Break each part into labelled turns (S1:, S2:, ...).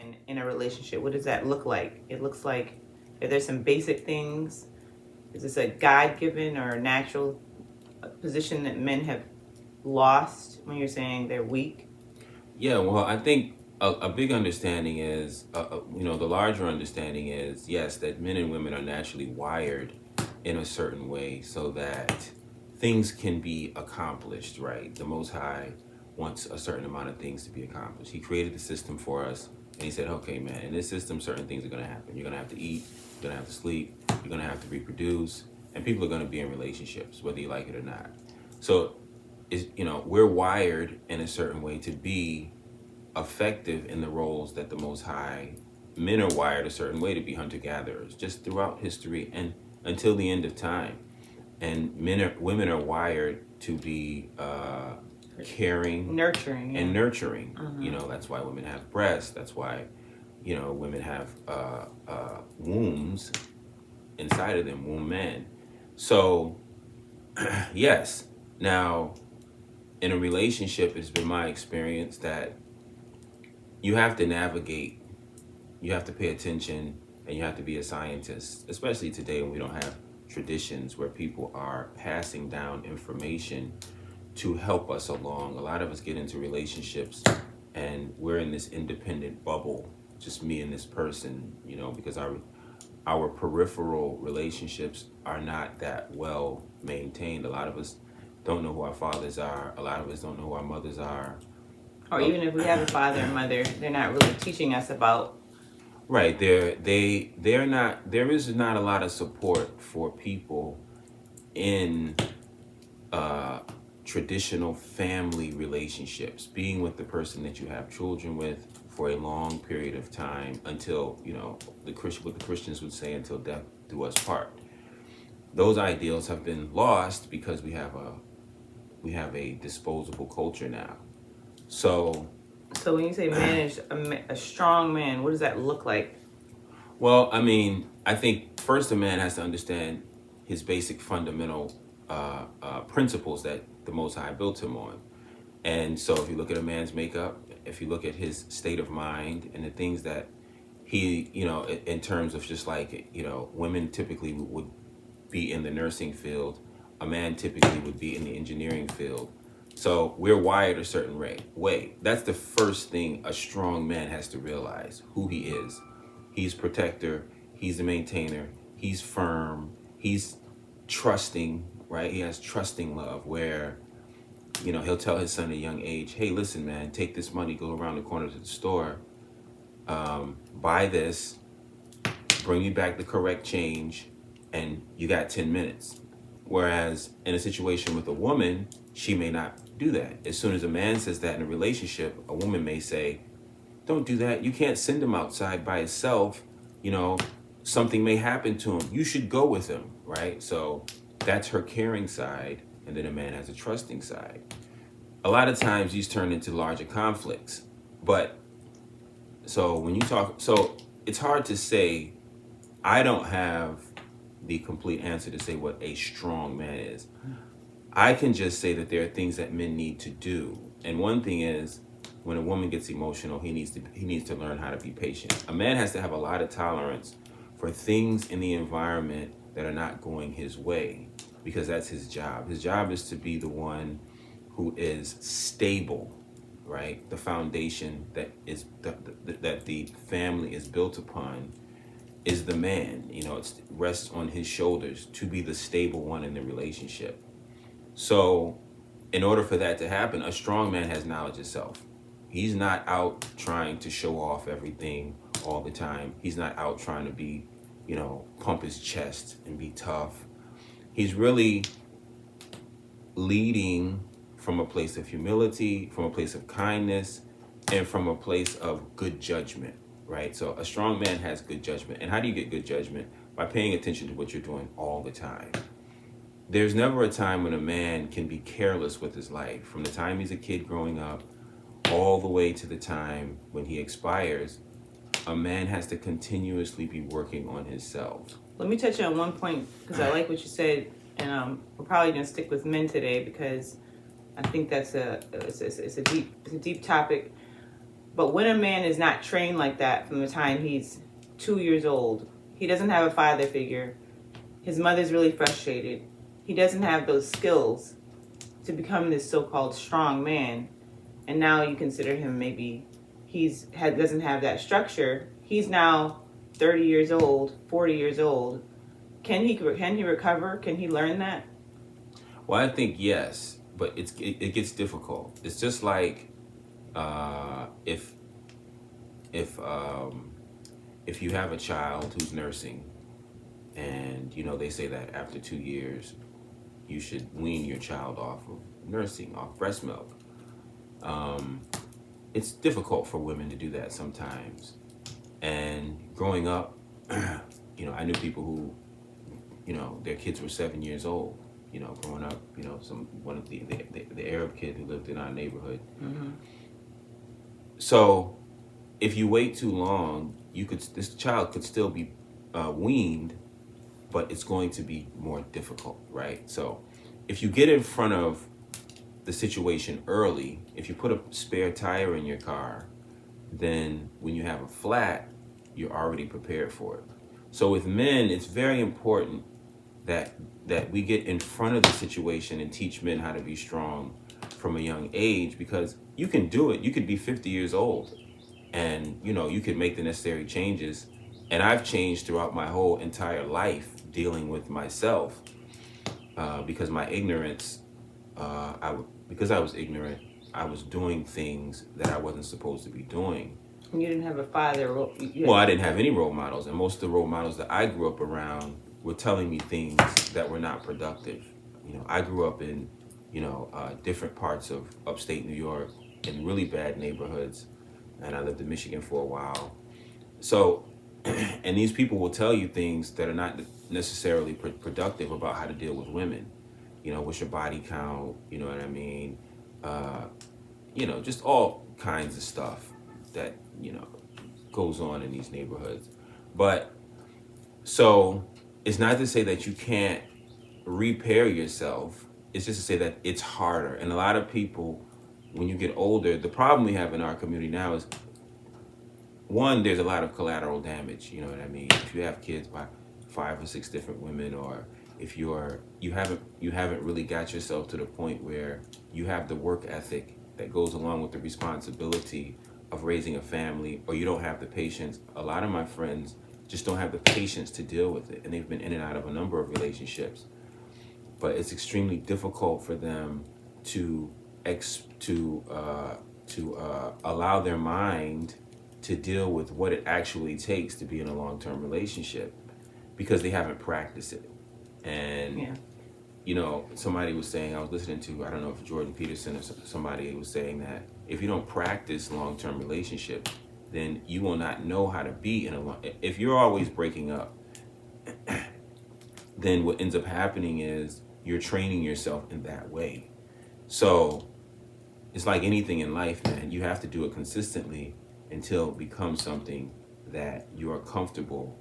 S1: man in a relationship? What does that look like? It looks like if there's some basic things. Is this a God-given or a natural position that men have lost when you're saying they're weak?
S2: Yeah, well, I think a big understanding is, the larger understanding is, yes, that men and women are naturally wired in a certain way so that things can be accomplished, right? The Most High wants a certain amount of things to be accomplished. He created the system for us, and He said, okay, man, in this system, certain things are going to happen. You're going to have to eat, you're going to have to sleep, you're going to have to reproduce, and people are going to be in relationships, whether you like it or not. So, we're wired in a certain way to be effective in the roles that the Most High. Men are wired a certain way to be hunter-gatherers, just throughout history and until the end of time. And women are wired to be caring,
S1: Nurturing.
S2: and
S1: Yeah.
S2: nurturing. That's why women have breasts. That's why, women have wombs inside of them, womb men. So, yes. Now, in a relationship, it's been my experience that you have to navigate, you have to pay attention, and you have to be a scientist, especially today when we don't have traditions where people are passing down information to help us along. A lot of us get into relationships and we're in this independent bubble, just me and this person, because our peripheral relationships are not that well maintained. A lot of us don't know who our fathers are. A lot of us don't know who our mothers are.
S1: Or even if we have a father and mother, they're not really teaching us about.
S2: Right. They're not. There is not a lot of support for people in traditional family relationships, being with the person that you have children with for a long period of time until what the Christians would say, until death do us part. Those ideals have been lost because we have a disposable culture now. So
S1: when you say manage a strong man, what does that look like?
S2: Well, I think first a man has to understand his basic fundamental principles that the Most High built him on. And so if you look at a man's makeup, if you look at his state of mind and the things that he, in terms of just like, women typically would be in the nursing field, a man typically would be in the engineering field. So we're wired a certain way. That's the first thing a strong man has to realize, who he is. He's protector, he's the maintainer, he's firm, he's trusting, right? He has trusting love where, he'll tell his son at a young age, hey, listen, man, take this money, go around the corner to the store, buy this, bring me back the correct change, and you got 10 minutes. Whereas in a situation with a woman, she may not do that. As soon as a man says that in a relationship, a woman may say, don't do that. You can't send him outside by himself. Something may happen to him. You should go with him, right? So that's her caring side. And then a man has a trusting side. A lot of times these turn into larger conflicts. But so it's hard to say. I don't have the complete answer to say what a strong man is. I can just say that there are things that men need to do. And one thing is, when a woman gets emotional, he needs to learn how to be patient. A man has to have a lot of tolerance for things in the environment that are not going his way, because that's his job. His job is to be the one who is stable, right? The foundation that is that the family is built upon is the man. It rests on his shoulders to be the stable one in the relationship. So in order for that to happen, a strong man has knowledge of self. He's not out trying to show off everything all the time. He's not out trying to be, pump his chest and be tough. He's really leading from a place of humility, from a place of kindness, and from a place of good judgment, right? So a strong man has good judgment. And how do you get good judgment? By paying attention to what you're doing all the time. There's never a time when a man can be careless with his life. From the time he's a kid growing up all the way to the time when he expires, a man has to continuously be working on himself.
S1: Let me touch on one point, because I like what you said, and we're probably going to stick with men today because I think that's it's a deep topic. But when a man is not trained like that from the time he's 2 years old, he doesn't have a father figure. His mother's really frustrated. He doesn't have those skills to become this so-called strong man. And now you consider him maybe doesn't have that structure. He's now 30 years old, 40 years old. Can he recover? Can he learn that?
S2: Well, I think yes, but it gets difficult. It's just like if you have a child who's nursing, and they say that after 2 years you should wean your child off of nursing, off breast milk. It's difficult for women to do that sometimes. And growing up, I knew people who, their kids were 7 years old. Growing up, one of the Arab kid who lived in our neighborhood.
S1: Mm-hmm.
S2: So, if you wait too long, this child could still be weaned, but it's going to be more difficult, right? So, if you get in front of the situation early, if you put a spare tire in your car, then when you have a flat, you're already prepared for it. So with men, it's very important that we get in front of the situation and teach men how to be strong from a young age, because you can do it. You could be 50 years old and you could make the necessary changes. And I've changed throughout my whole entire life dealing with myself because my ignorance, because I was ignorant, I was doing things that I wasn't supposed to be doing.
S1: You didn't have a father.
S2: Well, I didn't have any role models, and most of the role models that I grew up around were telling me things that were not productive. I grew up in, different parts of upstate New York in really bad neighborhoods, and I lived in Michigan for a while. So, and these people will tell you things that are not necessarily productive about how to deal with women. What's your body count? You know what I mean? Just all kinds of stuff that, goes on in these neighborhoods. But so it's not to say that you can't repair yourself. It's just to say that it's harder. And a lot of people, when you get older, the problem we have in our community now is, one, there's a lot of collateral damage. You know what I mean? If you have kids by 5 or 6 different women, or if you haven't really got yourself to the point where you have the work ethic that goes along with the responsibility of raising a family, or you don't have the patience. A lot of my friends just don't have the patience to deal with it, and they've been in and out of a number of relationships. But it's extremely difficult for them to allow their mind to deal with what it actually takes to be in a long-term relationship, because they haven't practiced it. And somebody was saying, I was listening to, I don't know if Jordan Peterson or somebody was saying that if you don't practice long-term relationship, then you will not know how to be in if you're always breaking up, then what ends up happening is you're training yourself in that way. So it's like anything in life, man. You have to do it consistently until it becomes something that you're comfortable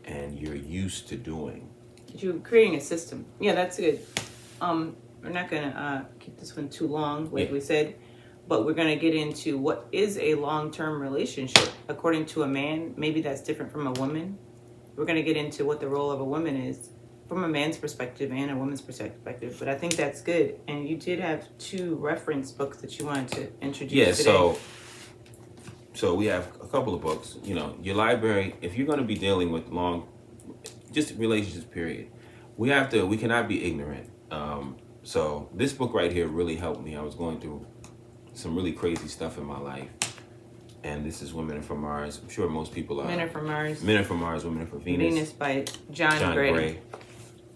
S2: and you're used to doing.
S1: You're creating a system. Yeah, that's good. We're not going to keep this one too long, like we said, but we're going to get into what is a long-term relationship. According to a man, maybe that's different from a woman. We're going to get into what the role of a woman is from a man's perspective and a woman's perspective. But I think that's good. And you did have 2 reference books that you wanted to introduce today.
S2: So we have a couple of books. Your library, if you're going to be dealing with just relationships, period, we cannot be ignorant. So this book right here really helped me. I was going through some really crazy stuff in my life, and this is Women Are From Mars. I'm sure most people are.
S1: Men Are From Mars.
S2: Men Are From Mars, Women Are From Venus.
S1: Venus by John Gray.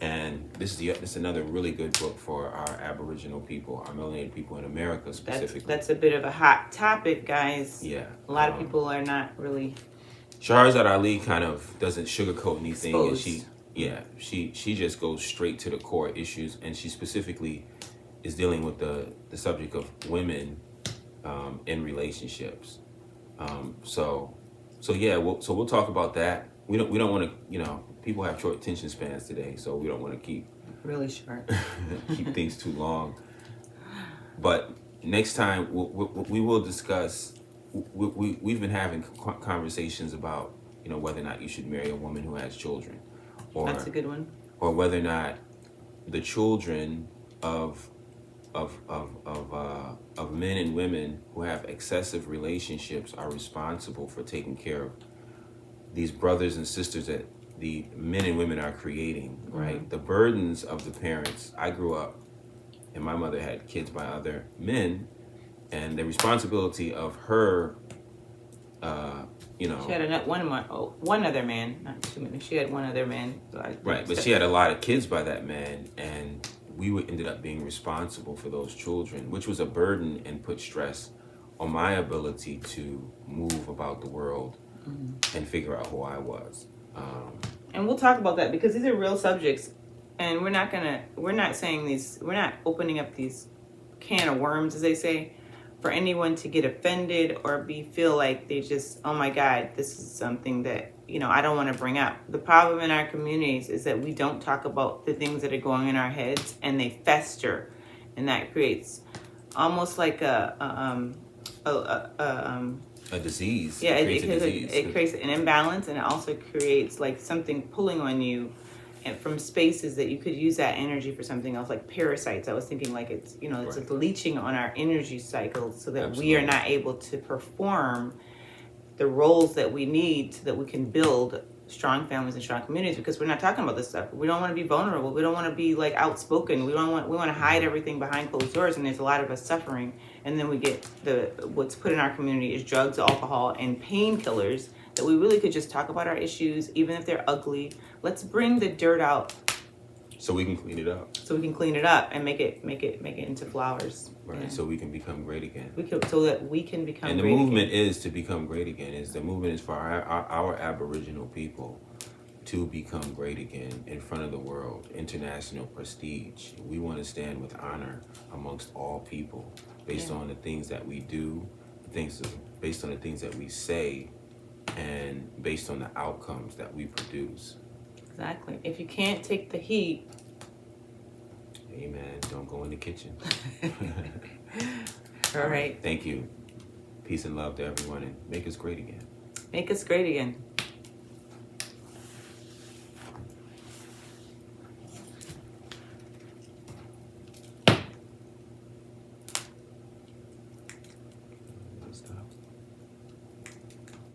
S2: And this is another really good book for our Aboriginal people, our melanated people in America specifically.
S1: That's a bit of a hot topic, guys.
S2: Yeah.
S1: A lot of people are not really.
S2: Shahrazad Ali kind of doesn't sugarcoat anything,
S1: exposed.
S2: and she just goes straight to the core issues, and she specifically is dealing with the subject of women in relationships. So we'll talk about that. We don't want to, people have short attention spans today, so we don't want to keep
S1: really short
S2: keep things too long. But next time we will discuss we've been having conversations about, you know, whether or not you should marry a woman who has children, or
S1: That's a good one.
S2: or whether or not the children of men and women who have excessive relationships are responsible for taking care of these brothers and sisters that the men and women are creating, right?
S1: Mm-hmm.
S2: The burdens of the parents. I grew up and my mother had kids by other men, and the responsibility of her, you know,
S1: She had one other man, not too many. She had one other man. So
S2: right, but she had a lot of kids by that man, and ended up being responsible for those children, which was a burden and put stress on my ability to move about the world and figure out who I was.
S1: And we'll talk about that because these are real subjects, and we're not opening up these can of worms, as they say, for anyone to get offended or feel like they just, oh my God, this is something that, you know, I don't want to bring up. The problem in our communities is that we don't talk about the things that are going in our heads, and they fester, and that creates almost like a
S2: disease.
S1: Yeah,
S2: It
S1: it creates an imbalance, and it also creates like something pulling on you, and from spaces that you could use that energy for something else, like parasites. I was thinking like it's, you know, it's
S2: Right.
S1: like leeching on our energy cycle, so that
S2: Absolutely.
S1: we are not able to perform the roles that we need so that we can build strong families and strong communities, because we're not talking about this stuff. We don't want to be vulnerable. We don't want to be like outspoken. We want to hide everything behind closed doors, and there's a lot of us suffering. And then we get what's put in our community is drugs, alcohol, and painkillers, that we really could just talk about our issues, even if they're ugly. Let's bring the dirt out
S2: So we can clean it up.
S1: so we can clean it up and make it into flowers.
S2: Right.
S1: Yeah.
S2: So we can become great again.
S1: So that we can become
S2: And the
S1: great
S2: movement
S1: again.
S2: is to become great again. The movement is for our Aboriginal people to become great again in front of the world, international prestige. We want to stand with honor amongst all people, based on the things that we do, based on the things that we say, and based on the outcomes that we produce.
S1: Exactly. If you can't take the heat,
S2: Amen. Don't go in the kitchen.
S1: all right,
S2: Thank you. Peace and love to everyone, and make us great again.
S1: make us great again.